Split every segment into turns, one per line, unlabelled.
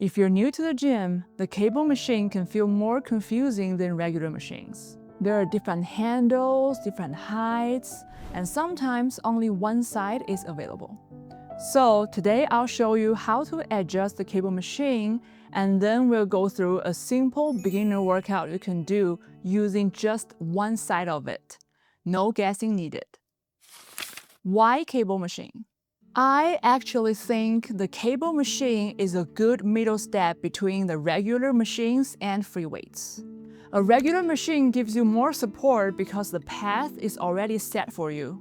If you're new to the gym, the cable machine can feel more confusing than regular machines. There are different handles, different heights, and sometimes only one side is available. So today I'll show you how to adjust the cable machine, and then we'll go through a simple beginner workout you can do using just one side of it. No guessing needed. Why cable machine? I actually think the cable machine is a good middle step between the regular machines and free weights. A regular machine gives you more support because the path is already set for you.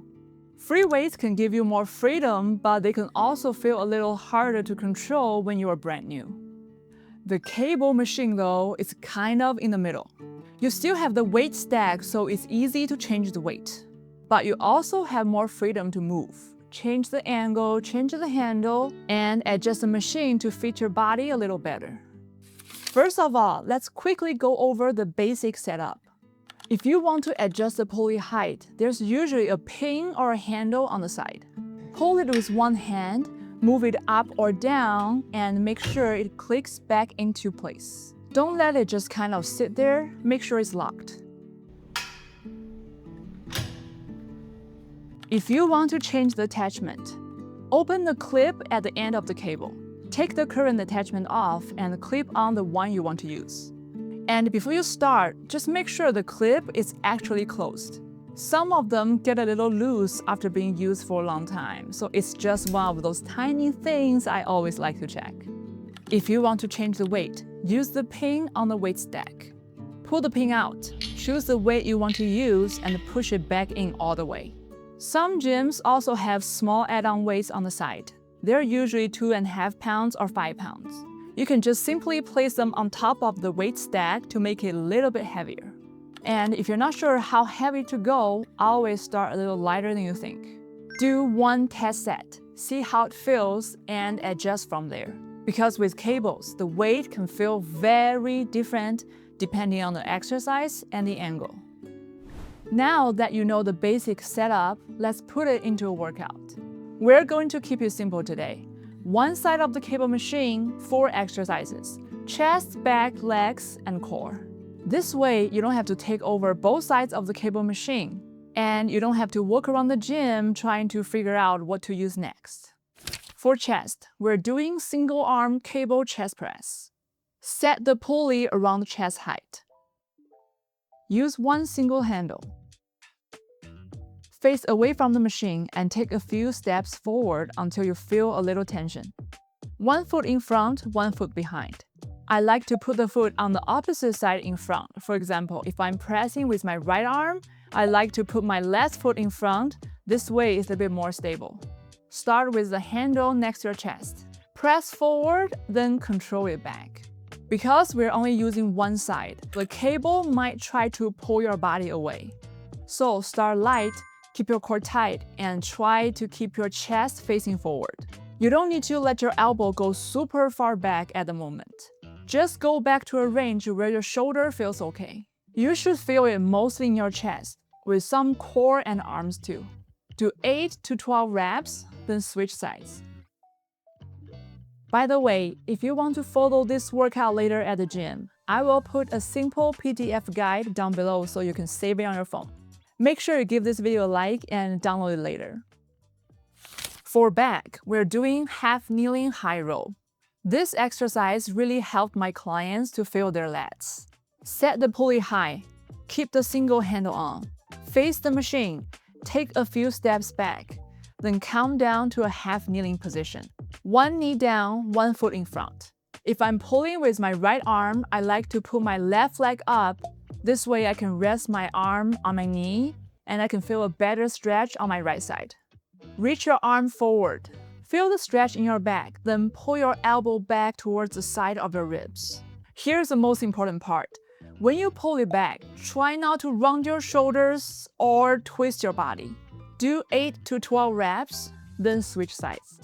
Free weights can give you more freedom, but they can also feel a little harder to control when you are brand new. The cable machine, though, is kind of in the middle. You still have the weight stack, so it's easy to change the weight. But you also have more freedom to move, change the angle, change the handle, and adjust the machine to fit your body a little better. First of all, let's quickly go over the basic setup. If you want to adjust the pulley height, there's usually a pin or a handle on the side. Pull it with one hand, move it up or down, and make sure it clicks back into place. Don't let it just kind of sit there, make sure it's locked. If you want to change the attachment, open the clip at the end of the cable. Take the current attachment off and clip on the one you want to use. And before you start, just make sure the clip is actually closed. Some of them get a little loose after being used for a long time, so it's just one of those tiny things I always like to check. If you want to change the weight, use the pin on the weight stack. Pull the pin out, choose the weight you want to use, and push it back in all the way. Some gyms also have small add-on weights on the side. They're usually 2.5 pounds or 5 pounds. You can just simply place them on top of the weight stack to make it a little bit heavier. And if you're not sure how heavy to go, always start a little lighter than you think. Do one test set, see how it feels, and adjust from there. Because with cables, the weight can feel very different depending on the exercise and the angle. Now that you know the basic setup, let's put it into a workout. We're going to keep it simple today. One side of the cable machine, 4 exercises: chest, back, legs, and core. This way, you don't have to take over both sides of the cable machine, and you don't have to walk around the gym trying to figure out what to use next. For chest, we're doing single arm cable chest press. Set the pulley around chest height. Use one single handle. Face away from the machine and take a few steps forward until you feel a little tension. 1 foot in front, 1 foot behind. I like to put the foot on the opposite side in front. For example, if I'm pressing with my right arm, I like to put my left foot in front. This way it's a bit more stable. Start with the handle next to your chest. Press forward, then control it back. Because we're only using one side, the cable might try to pull your body away. So start light, keep your core tight, and try to keep your chest facing forward. You don't need to let your elbow go super far back at the moment. Just go back to a range where your shoulder feels okay. You should feel it mostly in your chest, with some core and arms too. Do 8 to 12 reps, then switch sides. By the way, if you want to follow this workout later at the gym, I will put a simple PDF guide down below so you can save it on your phone. Make sure you give this video a like and download it later. For back, we're doing half kneeling high row. This exercise really helped my clients to feel their lats. Set the pulley high, keep the single handle on, face the machine, take a few steps back, then count down to a half kneeling position. 1 knee down, 1 foot in front. If I'm pulling with my right arm, I like to put my left leg up. This way I can rest my arm on my knee and I can feel a better stretch on my right side. Reach your arm forward. Feel the stretch in your back, then pull your elbow back towards the side of your ribs. Here's the most important part. When you pull it back, try not to round your shoulders or twist your body. Do 8 to 12 reps, then switch sides.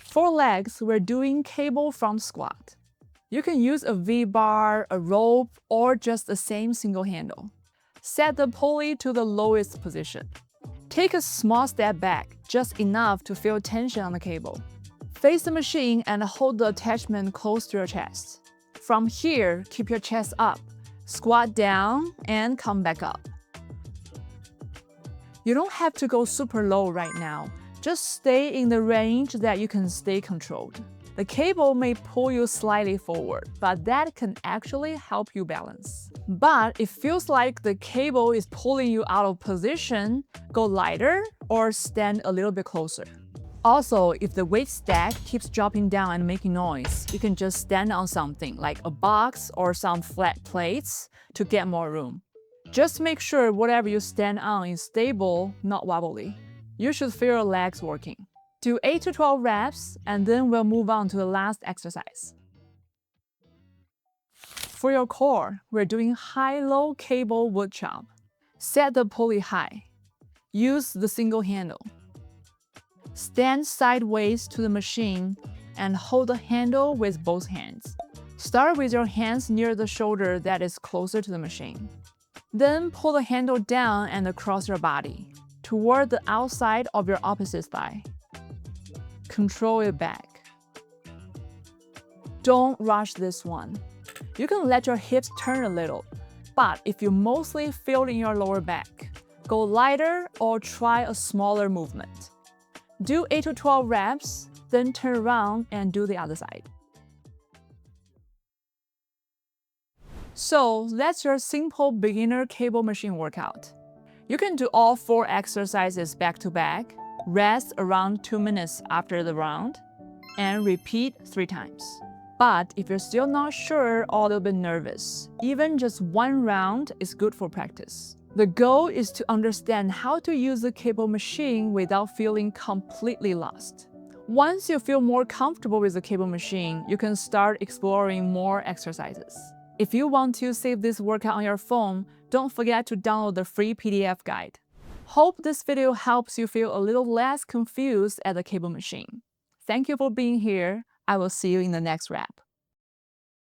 For legs, we're doing cable front squat. You can use a V-bar, a rope, or just the same single handle. Set the pulley to the lowest position. Take a small step back, just enough to feel tension on the cable. Face the machine and hold the attachment close to your chest. From here, keep your chest up, squat down, and come back up. You don't have to go super low right now. Just stay in the range that you can stay controlled. The cable may pull you slightly forward, but that can actually help you balance. But it feels like the cable is pulling you out of position, go lighter or stand a little bit closer. Also, if the weight stack keeps dropping down and making noise, you can just stand on something like a box or some flat plates to get more room. Just make sure whatever you stand on is stable, not wobbly. You should feel your legs working. Do 8 to 12 reps, and then we'll move on to the last exercise. For your core, we're doing high-low cable wood chop. Set the pulley high. Use the single handle. Stand sideways to the machine and hold the handle with both hands. Start with your hands near the shoulder that is closer to the machine. Then pull the handle down and across your body, toward the outside of your opposite thigh. Control it back. Don't rush this one. You can let your hips turn a little, but if you mostly feel in your lower back, go lighter or try a smaller movement. Do 8 to 12 reps, then turn around and do the other side. So that's your simple beginner cable machine workout. You can do all 4 exercises back to back, rest around 2 minutes after the round, and repeat 3 times. But if you're still not sure or a little bit nervous, even just 1 round is good for practice. The goal is to understand how to use the cable machine without feeling completely lost. Once you feel more comfortable with the cable machine, you can start exploring more exercises. If you want to save this workout on your phone, don't forget to download the free PDF guide. Hope this video helps you feel a little less confused at the cable machine. Thank you for being here. I will see you in the next rep.